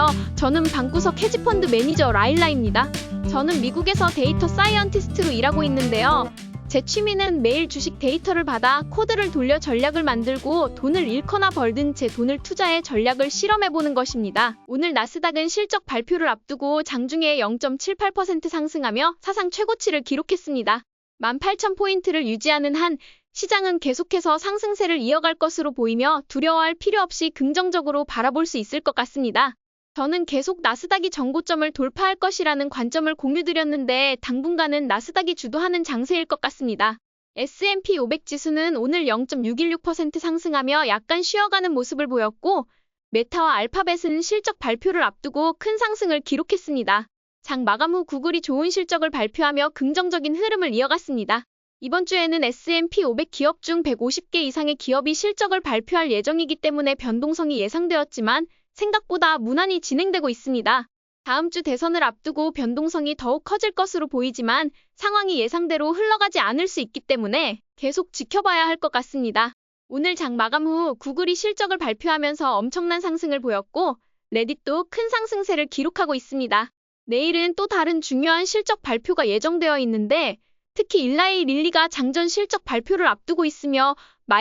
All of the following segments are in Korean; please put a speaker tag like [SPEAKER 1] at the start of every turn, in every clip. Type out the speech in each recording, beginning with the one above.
[SPEAKER 1] 안녕하세요. 저는 방구석 헤지펀드 매니저 라일라입니다. 저는 미국에서 데이터 사이언티스트로 일하고 있는데요. 제 취미는 매일 주식 데이터를 받아 코드를 돌려 전략을 만들고 돈을 잃거나 벌든 제 돈을 투자해 전략을 실험해보는 것입니다. 오늘 나스닥은 실적 발표를 앞두고 장중에 0.78% 상승하며 사상 최고치를 기록했습니다. 18,000포인트를 유지하는 한 시장은 계속해서 상승세를 이어갈 것으로 보이며 두려워할 필요 없이 긍정적으로 바라볼 수 있을 것 같습니다. 저는 계속 나스닥이 전고점을 돌파할 것이라는 관점을 공유드렸는데 당분간은 나스닥이 주도하는 장세일 것 같습니다. S&P 500 지수는 오늘 0.616% 상승하며 약간 쉬어가는 모습을 보였고 메타와 알파벳은 실적 발표를 앞두고 큰 상승을 기록했습니다. 장 마감 후 구글이 좋은 실적을 발표하며 긍정적인 흐름을 이어갔습니다. 이번 주에는 S&P 500 기업 중 150개 이상의 기업이 실적을 발표할 예정이기 때문에 변동성이 예상되었지만 생각보다 무난히 진행되고 있습니다. 다음 주 대선을 앞두고 변동성이 더욱 커질 것으로 보이지만 상황이 예상대로 흘러가지 않을 수 있기 때문에 계속 지켜봐야 할 것 같습니다. 오늘 장 마감 후 구글이 실적을 발표하면서 엄청난 상승을 보였고 레딧도 큰 상승세를 기록하고 있습니다. 내일은 또 다른 중요한 실적 발표가 예정되어 있는데 특히 일라이 릴리가 장전 실적 발표를 앞두고 있으며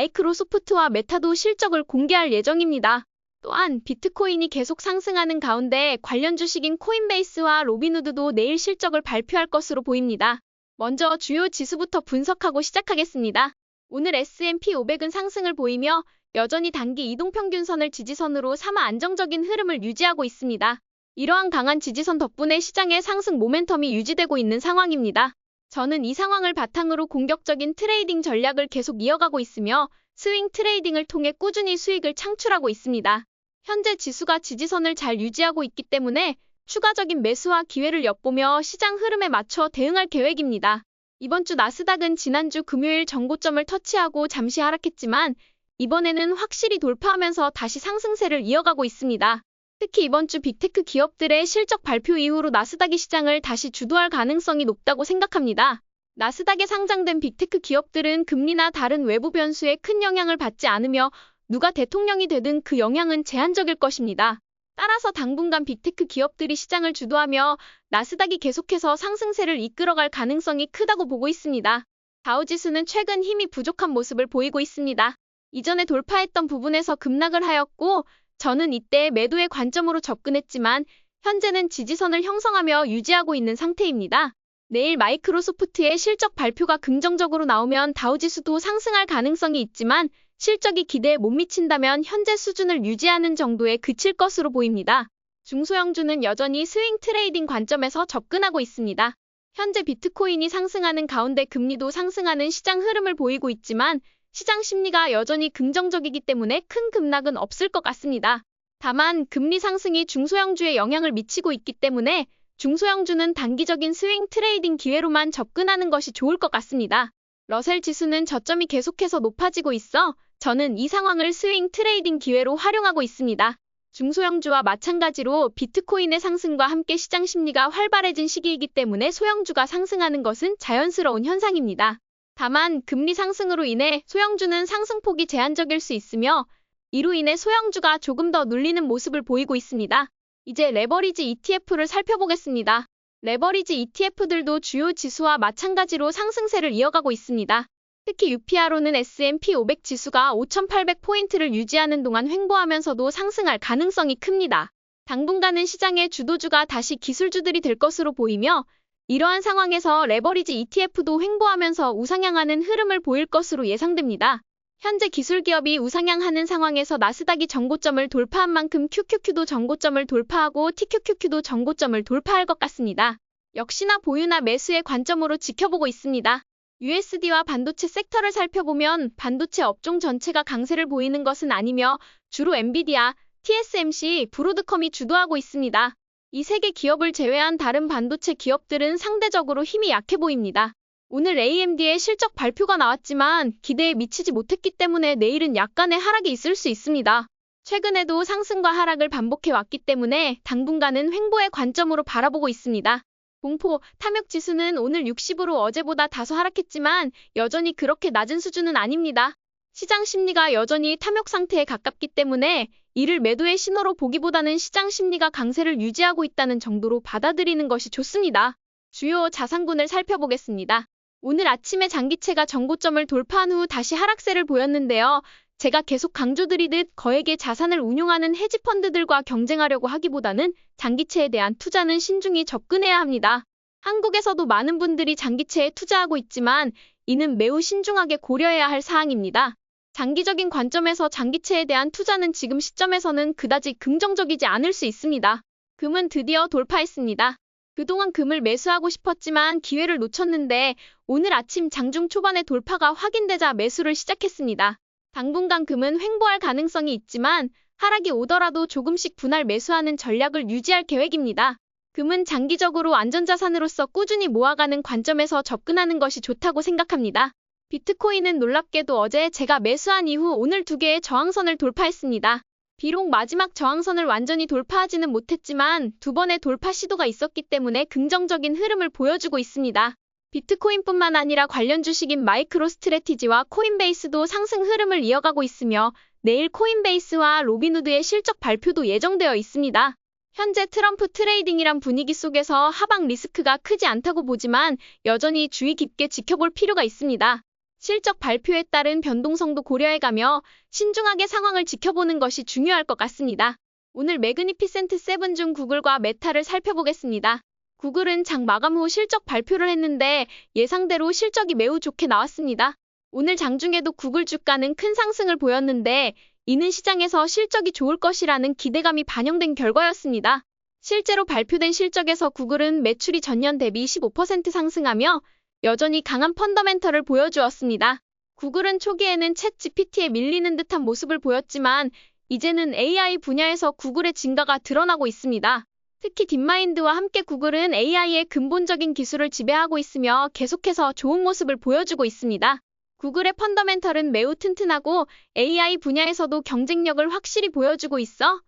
[SPEAKER 1] 마이크로소프트와 메타도 실적을 공개할 예정입니다. 또한 비트코인이 계속 상승하는 가운데 관련 주식인 코인베이스와 로빈후드도 내일 실적을 발표할 것으로 보입니다. 먼저 주요 지수부터 분석하고 시작하겠습니다. 오늘 S&P 500은 상승을 보이며 여전히 단기 이동평균선을 지지선으로 삼아 안정적인 흐름을 유지하고 있습니다. 이러한 강한 지지선 덕분에 시장의 상승 모멘텀이 유지되고 있는 상황입니다. 저는 이 상황을 바탕으로 공격적인 트레이딩 전략을 계속 이어가고 있으며 스윙 트레이딩을 통해 꾸준히 수익을 창출하고 있습니다. 현재 지수가 지지선을 잘 유지하고 있기 때문에 추가적인 매수와 기회를 엿보며 시장 흐름에 맞춰 대응할 계획입니다. 이번 주 나스닥은 지난주 금요일 전고점을 터치하고 잠시 하락했지만 이번에는 확실히 돌파하면서 다시 상승세를 이어가고 있습니다. 특히 이번 주 빅테크 기업들의 실적 발표 이후로 나스닥이 시장을 다시 주도할 가능성이 높다고 생각합니다. 나스닥에 상장된 빅테크 기업들은 금리나 다른 외부 변수에 큰 영향을 받지 않으며 누가 대통령이 되든 그 영향은 제한적일 것입니다. 따라서 당분간 빅테크 기업들이 시장을 주도하며 나스닥이 계속해서 상승세를 이끌어갈 가능성이 크다고 보고 있습니다. 다우지수는 최근 힘이 부족한 모습을 보이고 있습니다. 이전에 돌파했던 부분에서 급락을 하였고 저는 이때 매도의 관점으로 접근했지만 현재는 지지선을 형성하며 유지하고 있는 상태입니다. 내일 마이크로소프트의 실적 발표가 긍정적으로 나오면 다우지수도 상승할 가능성이 있지만 실적이 기대에 못 미친다면 현재 수준을 유지하는 정도에 그칠 것으로 보입니다. 중소형주는 여전히 스윙 트레이딩 관점에서 접근하고 있습니다. 현재 비트코인이 상승하는 가운데 금리도 상승하는 시장 흐름을 보이고 있지만 시장 심리가 여전히 긍정적이기 때문에 큰 급락은 없을 것 같습니다. 다만 금리 상승이 중소형주에 영향을 미치고 있기 때문에 중소형주는 단기적인 스윙 트레이딩 기회로만 접근하는 것이 좋을 것 같습니다. 러셀 지수는 저점이 계속해서 높아지고 있어 저는 이 상황을 스윙 트레이딩 기회로 활용하고 있습니다. 중소형주와 마찬가지로 비트코인의 상승과 함께 시장 심리가 활발해진 시기이기 때문에 소형주가 상승하는 것은 자연스러운 현상입니다. 다만 금리 상승으로 인해 소형주는 상승폭이 제한적일 수 있으며 이로 인해 소형주가 조금 더 눌리는 모습을 보이고 있습니다. 이제 레버리지 ETF를 살펴보겠습니다. 레버리지 ETF들도 주요 지수와 마찬가지로 상승세를 이어가고 있습니다. 특히 UPR로는 S&P 500 지수가 5,800포인트를 유지하는 동안 횡보하면서도 상승할 가능성이 큽니다. 당분간은 시장의 주도주가 다시 기술주들이 될 것으로 보이며 이러한 상황에서 레버리지 ETF도 횡보하면서 우상향하는 흐름을 보일 것으로 예상됩니다. 현재 기술기업이 우상향하는 상황에서 나스닥이 전고점을 돌파한 만큼 QQQ도 전고점을 돌파하고 TQQQ도 전고점을 돌파할 것 같습니다. 역시나 보유나 매수의 관점으로 지켜보고 있습니다. USD와 반도체 섹터를 살펴보면 반도체 업종 전체가 강세를 보이는 것은 아니며 주로 엔비디아, TSMC, 브로드컴이 주도하고 있습니다. 이 세 개 기업을 제외한 다른 반도체 기업들은 상대적으로 힘이 약해 보입니다. 오늘 AMD의 실적 발표가 나왔지만 기대에 미치지 못했기 때문에 내일은 약간의 하락이 있을 수 있습니다. 최근에도 상승과 하락을 반복해왔기 때문에 당분간은 횡보의 관점으로 바라보고 있습니다. 공포, 탐욕 지수는 오늘 60으로 어제보다 다소 하락했지만 여전히 그렇게 낮은 수준은 아닙니다. 시장 심리가 여전히 탐욕 상태에 가깝기 때문에 이를 매도의 신호로 보기보다는 시장 심리가 강세를 유지하고 있다는 정도로 받아들이는 것이 좋습니다. 주요 자산군을 살펴보겠습니다. 오늘 아침에 장기채가 전고점을 돌파한 후 다시 하락세를 보였는데요. 제가 계속 강조드리듯 거액의 자산을 운용하는 헤지펀드들과 경쟁하려고 하기보다는 장기채에 대한 투자는 신중히 접근해야 합니다. 한국에서도 많은 분들이 장기채에 투자하고 있지만 이는 매우 신중하게 고려해야 할 사항입니다. 장기적인 관점에서 장기채에 대한 투자는 지금 시점에서는 그다지 긍정적이지 않을 수 있습니다. 금은 드디어 돌파했습니다. 그동안 금을 매수하고 싶었지만 기회를 놓쳤는데 오늘 아침 장중 초반에 돌파가 확인되자 매수를 시작했습니다. 당분간 금은 횡보할 가능성이 있지만 하락이 오더라도 조금씩 분할 매수하는 전략을 유지할 계획입니다. 금은 장기적으로 안전자산으로서 꾸준히 모아가는 관점에서 접근하는 것이 좋다고 생각합니다. 비트코인은 놀랍게도 어제 제가 매수한 이후 오늘 두 개의 저항선을 돌파했습니다. 비록 마지막 저항선을 완전히 돌파하지는 못했지만 두 번의 돌파 시도가 있었기 때문에 긍정적인 흐름을 보여주고 있습니다. 비트코인뿐만 아니라 관련 주식인 마이크로스트래티지와 코인베이스도 상승 흐름을 이어가고 있으며 내일 코인베이스와 로빈후드의 실적 발표도 예정되어 있습니다. 현재 트럼프 트레이딩이란 분위기 속에서 하방 리스크가 크지 않다고 보지만 여전히 주의 깊게 지켜볼 필요가 있습니다. 실적 발표에 따른 변동성도 고려해가며 신중하게 상황을 지켜보는 것이 중요할 것 같습니다. 오늘 매그니피센트 7 중 구글과 메타를 살펴보겠습니다. 구글은 장 마감 후 실적 발표를 했는데 예상대로 실적이 매우 좋게 나왔습니다. 오늘 장중에도 구글 주가는 큰 상승을 보였는데 이는 시장에서 실적이 좋을 것이라는 기대감이 반영된 결과였습니다. 실제로 발표된 실적에서 구글은 매출이 전년 대비 15% 상승하며 여전히 강한 펀더멘털을 보여주었습니다. 구글은 초기에는 챗 GPT에 밀리는 듯한 모습을 보였지만 이제는 AI 분야에서 구글의 진가가 드러나고 있습니다. 특히 딥마인드와 함께 구글은 AI의 근본적인 기술을 지배하고 있으며 계속해서 좋은 모습을 보여주고 있습니다. 구글의 펀더멘털은 매우 튼튼하고 AI 분야에서도 경쟁력을 확실히 보여주고 있어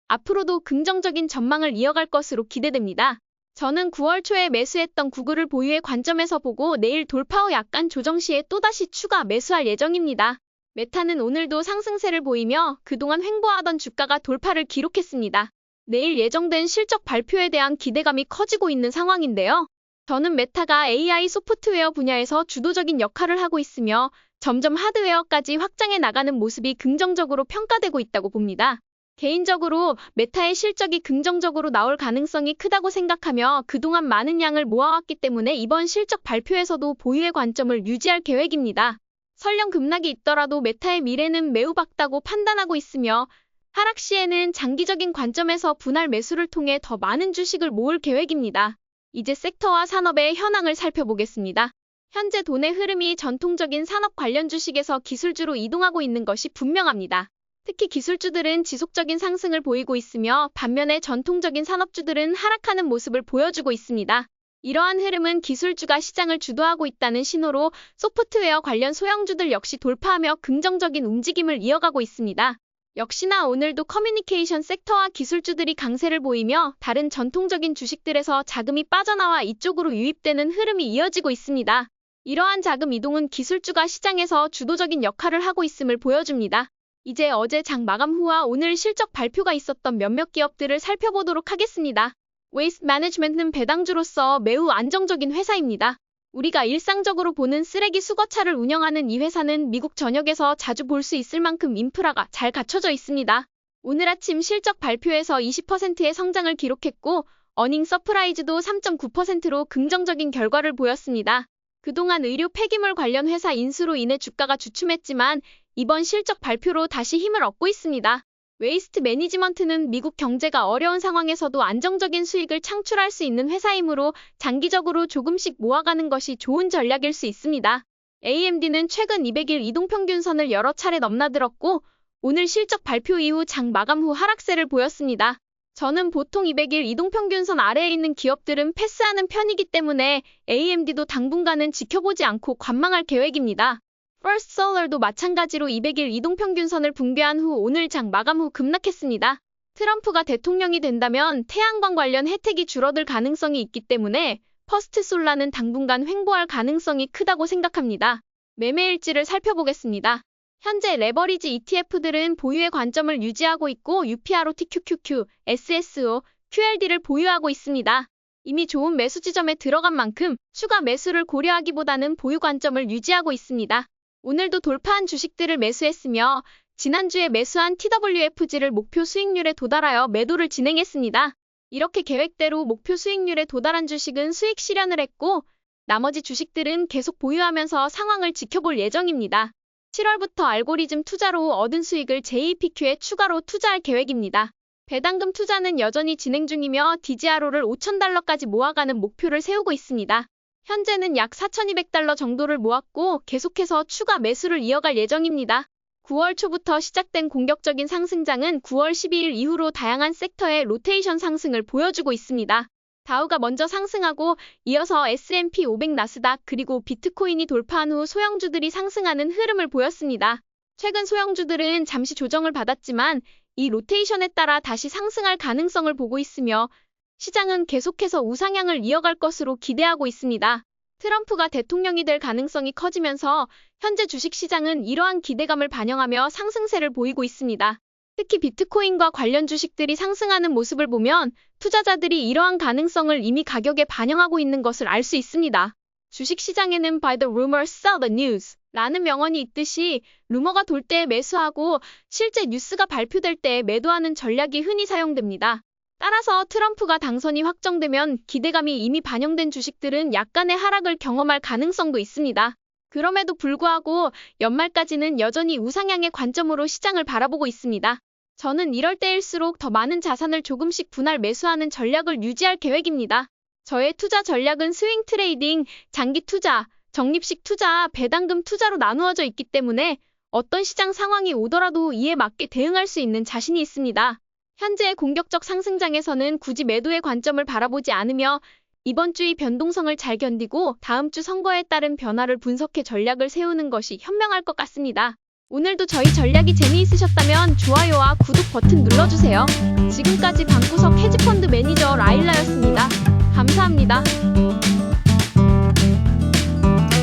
[SPEAKER 1] 앞으로도 긍정적인 전망을 이어갈 것으로 기대됩니다. 저는 9월 초에 매수했던 구글을 보유의 관점에서 보고 내일 돌파 후 약간 조정 시에 또다시 추가 매수할 예정입니다. 메타는 오늘도 상승세를 보이며 그동안 횡보하던 주가가 돌파를 기록했습니다. 내일 예정된 실적 발표에 대한 기대감이 커지고 있는 상황인데요. 저는 메타가 AI 소프트웨어 분야에서 주도적인 역할을 하고 있으며 점점 하드웨어까지 확장해 나가는 모습이 긍정적으로 평가되고 있다고 봅니다. 개인적으로 메타의 실적이 긍정적으로 나올 가능성이 크다고 생각하며 그동안 많은 양을 모아왔기 때문에 이번 실적 발표에서도 보유의 관점을 유지할 계획입니다. 설령 급락이 있더라도 메타의 미래는 매우 밝다고 판단하고 있으며 하락 시에는 장기적인 관점에서 분할 매수를 통해 더 많은 주식을 모을 계획입니다. 이제 섹터와 산업의 현황을 살펴보겠습니다. 현재 돈의 흐름이 전통적인 산업 관련 주식에서 기술주로 이동하고 있는 것이 분명합니다. 특히 기술주들은 지속적인 상승을 보이고 있으며 반면에 전통적인 산업주들은 하락하는 모습을 보여주고 있습니다. 이러한 흐름은 기술주가 시장을 주도하고 있다는 신호로 소프트웨어 관련 소형주들 역시 돌파하며 긍정적인 움직임을 이어가고 있습니다. 역시나 오늘도 커뮤니케이션 섹터와 기술주들이 강세를 보이며 다른 전통적인 주식들에서 자금이 빠져나와 이쪽으로 유입되는 흐름이 이어지고 있습니다. 이러한 자금 이동은 기술주가 시장에서 주도적인 역할을 하고 있음을 보여줍니다. 이제 어제 장 마감 후와 오늘 실적 발표가 있었던 몇몇 기업들을 살펴보도록 하겠습니다. 웨이스트 매니지먼트는 배당주로서 매우 안정적인 회사입니다. 우리가 일상적으로 보는 쓰레기 수거차를 운영하는 이 회사는 미국 전역에서 자주 볼 수 있을 만큼 인프라가 잘 갖춰져 있습니다. 오늘 아침 실적 발표에서 20%의 성장을 기록했고 어닝 서프라이즈도 3.9%로 긍정적인 결과를 보였습니다. 그동안 의료 폐기물 관련 회사 인수로 인해 주가가 주춤했지만 이번 실적 발표로 다시 힘을 얻고 있습니다. 웨이스트 매니지먼트는 미국 경제가 어려운 상황에서도 안정적인 수익을 창출할 수 있는 회사이므로 장기적으로 조금씩 모아가는 것이 좋은 전략일 수 있습니다. AMD는 최근 200일 이동평균선을 여러 차례 넘나들었고 오늘 실적 발표 이후 장 마감 후 하락세를 보였습니다. 저는 보통 200일 이동평균선 아래에 있는 기업들은 패스하는 편이기 때문에 AMD도 당분간은 지켜보지 않고 관망할 계획입니다. First Solar도 마찬가지로 200일 이동평균선을 붕괴한 후 오늘 장 마감 후 급락했습니다. 트럼프가 대통령이 된다면 태양광 관련 혜택이 줄어들 가능성이 있기 때문에 퍼스트 솔라는 당분간 횡보할 가능성이 크다고 생각합니다. 매매일지를 살펴보겠습니다. 현재 레버리지 ETF들은 보유의 관점을 유지하고 있고 UPROT, QQQ, SSO, QLD를 보유하고 있습니다. 이미 좋은 매수 지점에 들어간 만큼 추가 매수를 고려하기보다는 보유 관점을 유지하고 있습니다. 오늘도 돌파한 주식들을 매수했으며 지난주에 매수한 TWFG를 목표 수익률에 도달하여 매도를 진행했습니다. 이렇게 계획대로 목표 수익률에 도달한 주식은 수익 실현을 했고 나머지 주식들은 계속 보유하면서 상황을 지켜볼 예정입니다. 7월부터 알고리즘 투자로 얻은 수익을 JEPQ에 추가로 투자할 계획입니다. 배당금 투자는 여전히 진행 중이며 DGRO를 $5,000까지 모아가는 목표를 세우고 있습니다. 현재는 약 $4,200 정도를 모았고 계속해서 추가 매수를 이어갈 예정입니다. 9월 초부터 시작된 공격적인 상승장은 9월 12일 이후로 다양한 섹터의 로테이션 상승을 보여주고 있습니다. 다우가 먼저 상승하고 이어서 S&P 500 나스닥 그리고 비트코인이 돌파한 후 소형주들이 상승하는 흐름을 보였습니다. 최근 소형주들은 잠시 조정을 받았지만 이 로테이션에 따라 다시 상승할 가능성을 보고 있으며 시장은 계속해서 우상향을 이어갈 것으로 기대하고 있습니다. 트럼프가 대통령이 될 가능성이 커지면서 현재 주식시장은 이러한 기대감을 반영하며 상승세를 보이고 있습니다. 특히 비트코인과 관련 주식들이 상승하는 모습을 보면 투자자들이 이러한 가능성을 이미 가격에 반영하고 있는 것을 알 수 있습니다. 주식시장에는 Buy the rumors, sell the news 라는 명언이 있듯이 루머가 돌 때 매수하고 실제 뉴스가 발표될 때 매도하는 전략이 흔히 사용됩니다. 따라서 트럼프가 당선이 확정되면 기대감이 이미 반영된 주식들은 약간의 하락을 경험할 가능성도 있습니다. 그럼에도 불구하고 연말까지는 여전히 우상향의 관점으로 시장을 바라보고 있습니다. 저는 이럴 때일수록 더 많은 자산을 조금씩 분할 매수하는 전략을 유지할 계획입니다. 저의 투자 전략은 스윙 트레이딩, 장기 투자, 적립식 투자, 배당금 투자로 나누어져 있기 때문에 어떤 시장 상황이 오더라도 이에 맞게 대응할 수 있는 자신이 있습니다. 현재의 공격적 상승장에서는 굳이 매도의 관점을 바라보지 않으며 이번 주의 변동성을 잘 견디고 다음 주 선거에 따른 변화를 분석해 전략을 세우는 것이 현명할 것 같습니다. 오늘도 저희 전략이 재미있으셨다면 좋아요와 구독 버튼 눌러주세요. 지금까지 방구석 헤지펀드 매니저 라일라였습니다. 감사합니다.